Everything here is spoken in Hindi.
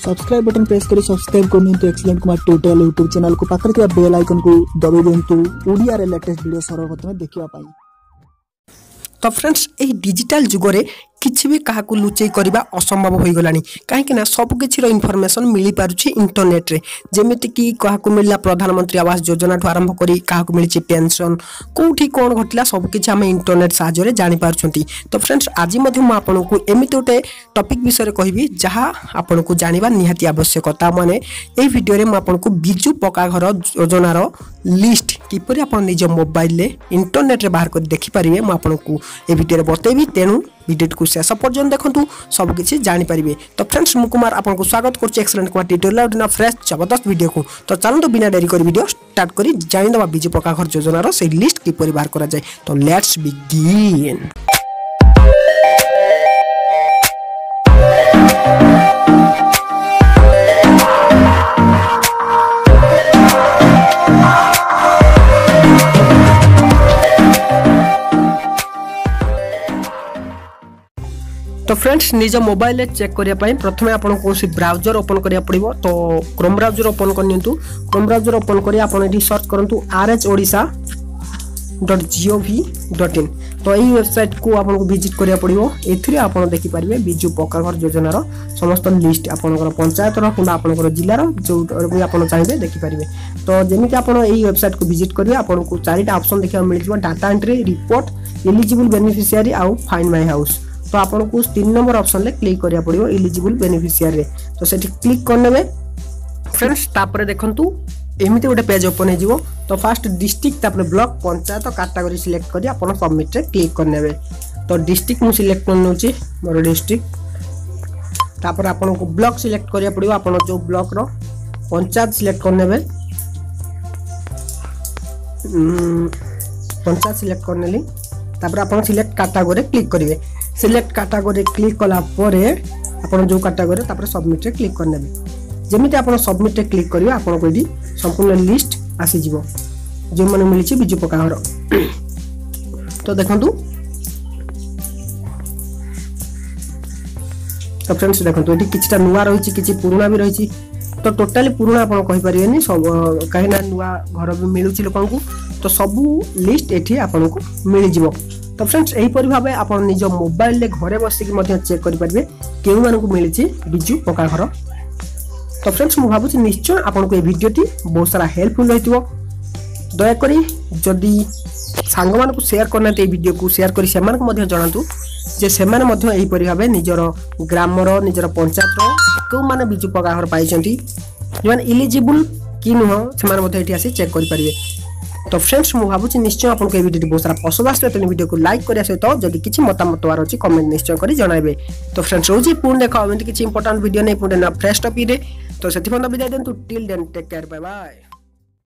सब्सक्राइब बटन प्रेस करी सब्सक्राइब करनियंतु excellent Kumar tutorial YouTube channel को पाखरे थिबा बेल आइकन को दबाइ दियंतु ओडिया रे लेटेस्ट वीडियो सर्वप्रथम देखिबा पाई। तो फ्रेंड्स यही डिजिटल जुगरे किछि भी काहाकू लुचेई करबा असंभव होई गलानी काहेकि ना सब किछि रो इन्फॉर्मेशन मिली पारुछि इंटरनेट रे जेमिति कि काहाकू मिलला प्रधानमंत्री आवास योजना ठु आरंभ करी काहाकू मिलिछि पेंशन कोठी कोन घटिला सब किछि हम इंटरनेट सहायता रे जानि पारुछंती। तो फ्रेंड्स आज मध्ये म आपनकू एमिति ओटे टॉपिक विषय रे कहिबी जहा आपनकू जानिबा निहाती आवश्यकता माने एही वीडियो रे म आपनकू बिजू पक्का घर योजना रो लिस्ट किपरि आपन निज मोबाइल रे इंटरनेट रे बाहर कर देखि परिबे म आपनकू ए वीडियो रे बतेबी तेनु वीडियो को शेष पर्यंत देखंतु सब किछि जानि परिबे। तो फ्रेंड्स मु कुमार आपनको स्वागत करछि एक्सीलेंट कुमार ट्यूटोरियल ना फ्रेश जबरदस्त वीडियो को। तो चलंतु बिना देरी कर वीडियो स्टार्ट करी जानि दबा बिजू पक्का घर योजना रो से लिस्ट किपरि बाहर करा जाय। तो लेट्स बिगिन। तो फ्रेंड्स निज मोबाइल चेक करिया पई प्रथमे आपन कोसी ब्राउजर ओपन करिया पड़िबो। तो क्रोम ब्राउजर ओपन करनियंतु क्रोम ब्राउजर ओपन करिया आपन एठी सर्च करंतु rhodisa.gov.in। तो एही वेबसाइट को आपन को विजिट करिया पड़िबो। एथिरे आपन देखि परिबे बिजू पक्का घर योजना रो समस्त लिस्ट आपनकर पंचायत रो किबा आपनकर जिल्ला रो जो भी आपन चाहिबे देखि परिबे। तो जेमिति आपन एही वेबसाइट को विजिट करिवे आपन को चारिटा ऑप्शन देखिया मिल जिवो data entry report eligible beneficiary आउ फाइंड माय हाउस। तो आपन को 3 नंबर ऑप्शन ले क्लिक करिया पड़िबो एलिजिबल बेनिफिशियरी रे। तो सेठी क्लिक करनेबे फ्रेंड्स तापर देखंतु एमिति गोटे पेज ओपन हे जिवो। तो फर्स्ट डिस्ट्रिक्ट तापर ब्लॉक पंचायत कैटेगरी सिलेक्ट करी आपन सबमिट रे क्लिक करनेबे। तो डिस्ट्रिक्ट मु सिलेक्ट करनोची मोर डिस्ट्रिक्ट तापर आपन को ब्लॉक सिलेक्ट करिया पड़िबो आपन जो ब्लॉक रो पंचायत सिलेक्ट करनेबे पंचायत सिलेक्ट करनेली तापर आपन सिलेक्ट कैटेगरी क्लिक करिवे। सिलेक्ट कैटेगरी क्लिक कला परे आपन जो कैटेगरी तापर सबमिट रे क्लिक करनेबे। जेमिति आपन सबमिट रे क्लिक करिवे आपन को एडी संपूर्ण लिस्ट आसी जिवो जे माने मिलिछि बिजू पक्का घर। तो देखंतु तो फ्रेंड्स देखंतु एडी किछटा नुवा रहिछि किछि पुराना भी रहिछि। तो टोटली पुराना आपन कहि परिबेनी सब काहेना नुवा घर भी मिलुछि लोकन को। तो सब लिस्ट एठी आपन को मिलि जिवो। तो फ्रेंड्स एही परि भाबे आपन निज मोबाइल ले घरे बसी कि मध्ये चेक करि परिबे केउ माने को मिलिछि बिजू पक्का घर। तो फ्रेंड्स मु भाबुछि निश्चय आपन को ए वीडियोटी बहुत सारा हेल्पफुल रहितबो। दया करी जदी सांग मान को शेयर करना ते वीडियो को शेयर करी सेमान को मध्ये जणातु जे सेमान मध्ये एही परि भाबे निजर ग्राम रो निजर पंचायत रो केउ माने बिजू पक्का घर पाइछंती जेमान एलिजिबल कि नुह सेमान मध्ये एठी आसी चेक करि परिबे। तो फ्रेंड्स मु भाबुछि निश्चय आपन को वीडियो बहुत सारा पसंद आसे तो वीडियो को लाइक करिया सहित जदी किछि मतामत वार अछि कमेंट निश्चय करी जणाइबे। तो फ्रेंड्स रोजी पूर्ण देखा एमति किछि इंपोर्टेंट वीडियो नै पूर्ण ना फ्रेश टॉपिक रे। तो सेति बंद विदाय देंतु till then take care bye bye.